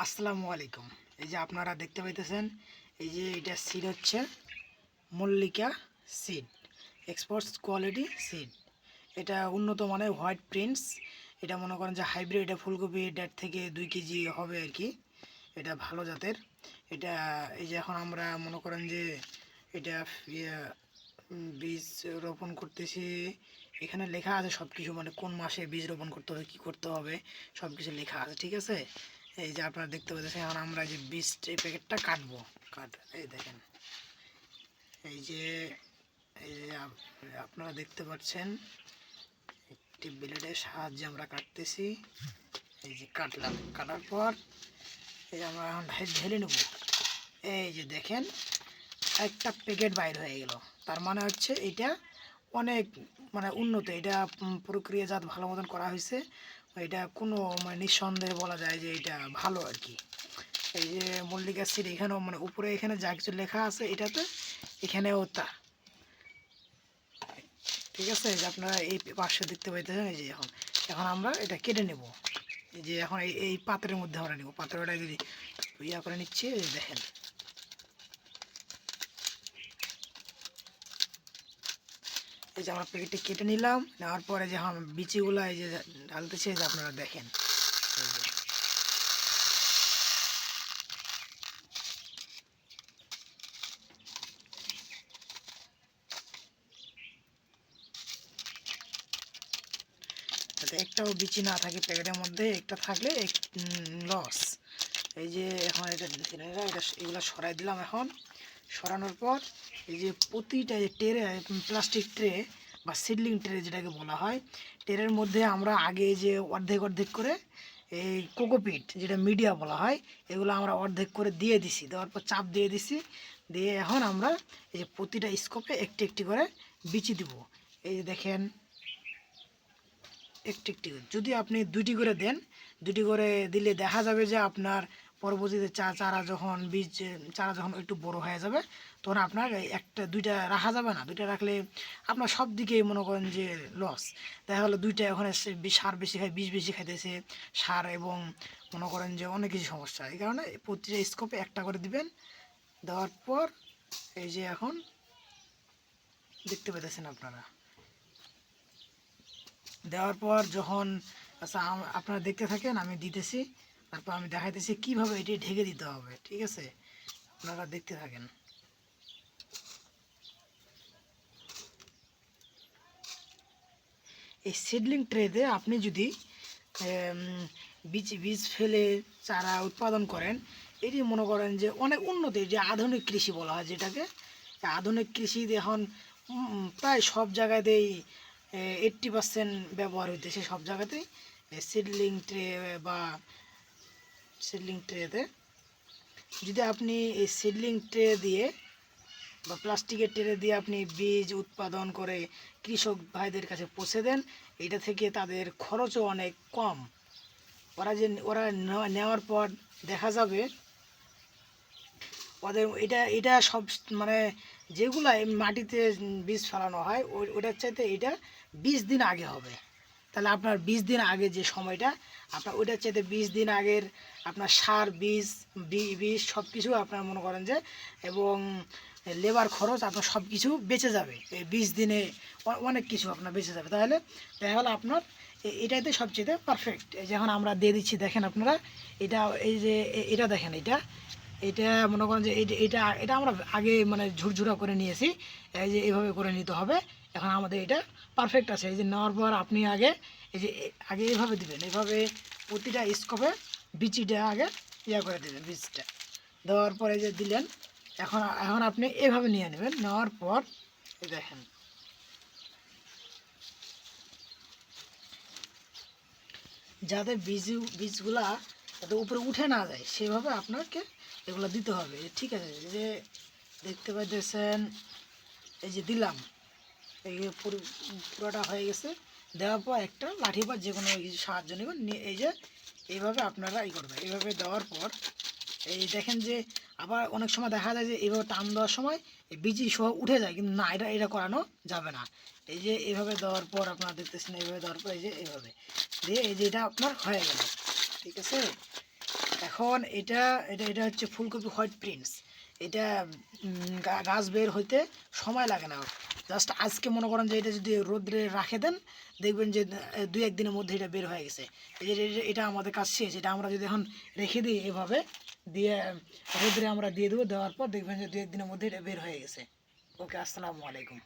আসসালামু আলাইকুম। এই যে আপনারা দেখতে পাইতেছেন, এই যে এটা সিড হচ্ছে Mallika seed, exports quality seed. এটা উন্নত মানের হোয়াইট প্রিন্স। এটা মনে করেন যে হাইব্রিড, এটা ফুলকপি 1.5 থেকে 2 কেজি হবে আর কি। এটা ভালো জাতের। এটা এই যে এখন আমরা মনে করেন যে এটা বীজ রোপণ করতেছি। এখানে লেখা আছে সব কিছু, মানে কোন মাসে বীজ রোপণ করতে হবে, কী করতে হবে, সব কিছু লেখা আছে, ঠিক আছে। এই যে আপনারা দেখতে পাচ্ছেন, এখন আমরা যে বীজ এই প্যাকেটটা কাটবো। এই দেখেন, এই যে আপনারা দেখতে পাচ্ছেন একটি ব্লেডের সাহায্যে আমরা কাটতেছি। এই যে কাটলাম, কাটার পর এই যে আমরা এখন ঢেলে নেব। এই যে দেখেন, একটা প্যাকেট বাইর হয়ে গেল। তার মানে হচ্ছে এটা অনেক মানে উন্নত, এটা প্রক্রিয়াজাত ভালো মতন করা হয়েছে। এটা কোনো মানে নিঃসন্দেহে বলা যায় যে এটা ভালো আর কি। এই যে মল্লিকা সিড, এখানেও মানে উপরে এখানে যা কিছু লেখা আছে এটাতে, এখানেও তা, ঠিক আছে। যে আপনারা এই পাশে দেখতে পাইতেছেন, এই যে এখন এখন আমরা এটা কেটে নেব। এই যে এখন এই পাত্রের মধ্যে আমরা নেব, পাত্রটা যদি ইয়া করে নিচ্ছি। এই দেখেন, এই যে আমরা প্যাকেটটি কেটে নিলাম। নেওয়ার পরে যে এখন বিচিগুলো এই যে ঢালতেছে, যে আপনারা দেখেন, এই যে যাতে একটাও বিচি না থাকে প্যাকেটের মধ্যে, একটা থাকলে লস। এই যে এখন এটা এগুলো সরাই দিলাম। এখন সরানোর পর এই যে প্রতিটা যে ট্রে, প্লাস্টিক ট্রে বা সিডলিং ট্রে যেটাকে বলা হয়, ট্রের মধ্যে আমরা আগে যে অর্ধেক অর্ধেক করে এই কোকোপিট, যেটা মিডিয়া বলা হয়, এগুলো আমরা অর্ধেক করে দিয়ে দিছি। দেওয়ার পর চাপ দিয়ে দিছি, দিয়ে এখন আমরা এই যে প্রতিটা স্কোপে একটি একটি করে বিচি দিব। এই যে দেখেন, একটি একটি করে যদি আপনি দুটি করে দেন, দুটি করে দিলে দেখা যাবে যে আপনার পরবর্তীতে চারা যখন একটু বড় হয়ে যাবে, তখন আপনার একটা দুইটা রাখা যাবে না। দুইটা রাখলে আপনার সব দিকেই মনে করেন যে লস। দেখা গেলো দুইটা ওখানে সার বেশি খায়, বিষ বেশি খাইতেছে সার, এবং মনে করেন যে অনেক কিছু সমস্যা। এই কারণে প্রতিটা স্কোপে একটা করে দিবেন। দেওয়ার পর এই যে এখন দেখতে পেতেছেন আপনারা, দেওয়ার পর যখন আচ্ছা আপনারা দেখতে থাকেন, আমি দিতেছি, তারপর আমি দেখাইতেছি কিভাবে এটি ঢেকে দিতে হবে, ঠিক আছে। আপনারা দেখতে থাকেন। এই সিডলিং ট্রেতে আপনি যদি বীজ ফেলে চারা উৎপাদন করেন, এটি মনে করেন যে অনেক উন্নতি, যে আধুনিক কৃষি বলা হয় যেটাকে। আধুনিক কৃষি এখন প্রায় সব জায়গাতেই 80% ব্যবহার হইতেছে, সব জায়গাতেই সিডলিং ট্রে বা সিডলিং ট্রেতে। যদি আপনি এই সিডলিং ট্রে দিয়ে বা প্লাস্টিকের ট্রে দিয়ে আপনি বীজ উৎপাদন করে কৃষক ভাইদের কাছে পৌঁছে দেন, এটা থেকে তাদের খরচও অনেক কম। ওরা নেওয়ার পর দেখা যাবে ওদের এটা এটা সব মানে যেগুলা মাটিতে বীজ ফেলানো হয় ওটার চাইতে এটা 20 দিন আগে হবে। তাহলে আপনার 20 দিন আগে যে সময়টা, আপনার ওইটার চাইতে 20 দিন আগের আপনার সার, বীজ সব কিছু আপনার মনে করেন যে, এবং লেবার খরচ আপনার সব কিছু বেঁচে যাবে। এই 20 দিনে অনেক কিছু আপনার বেঁচে যাবে। তাহলে আপনার এটাইতে সবচেয়ে পারফেক্ট। এই যে এখন আমরা দিয়ে দিচ্ছি, দেখেন আপনারা, এটা এই যে এটা দেখেন, এটা মনে করেন যে এটা এটা আমরা আগে মানে ঝুরঝুরা করে নিয়েছি। এই যে এইভাবে করে নিতে হবে। এখন আমাদের এটা পারফেক্ট আছে। এই যে নেওয়ার পর আপনি আগে এই যে আগে এইভাবে দিবেন, এইভাবে প্রতিটা স্কোপে বিচিটা আগে ইয়া করে দেবেন, বীজটা দেওয়ার পরে যে দিলেন, এখন এখন আপনি এভাবে নিয়ে নেবেন। নেওয়ার পর এই দেখেন, যাতে বীজগুলা যাতে উপরে উঠে না যায় সেভাবে আপনাকে এগুলো দিতে হবে, ঠিক আছে। এই যে দেখতে পাইতেছেন, এই যে দিলাম, এই যে পুরোটা হয়ে গেছে। দেওয়ার পর একটা লাঠি বা যে কোনো সাহায্য নেবেন, নিয়ে এই যে এইভাবে আপনারা করবেন। এইভাবে দেওয়ার পর এই দেখেন যে আবার অনেক সময় দেখা যায় যে এইভাবে টান দেওয়ার সময় এই বীজি সহ উঠে যায়, কিন্তু না, এটা করানো যাবে না। এই যে এইভাবে দেওয়ার পর আপনারা দেখতেছেন, এইভাবে দেওয়ার পর এই যে এইভাবে দিয়ে এই যে এটা আপনার হয়ে গেল, ঠিক আছে। এখন এটা এটা এটা হচ্ছে ফুলকপি হোয়াইট প্রিন্স। এটা গাছ বের হইতে সময় লাগে না, জাস্ট আজকে মনে করেন যে এটা যদি রোদ্রে রাখে দেন দেখবেন যে 2-1 দিনের মধ্যে এটা বের হয়ে গেছে। এই যে এটা আমাদের কাজ শেষ। এটা আমরা যদি এখন রেখে দিই এভাবে দিয়ে রোদ্রে আমরা দিয়ে দেবো, দেওয়ার পর দেখবেন যে 2-1 দিনের মধ্যে এটা বের হয়ে গেছে। ওকে, আসসালামু আলাইকুম।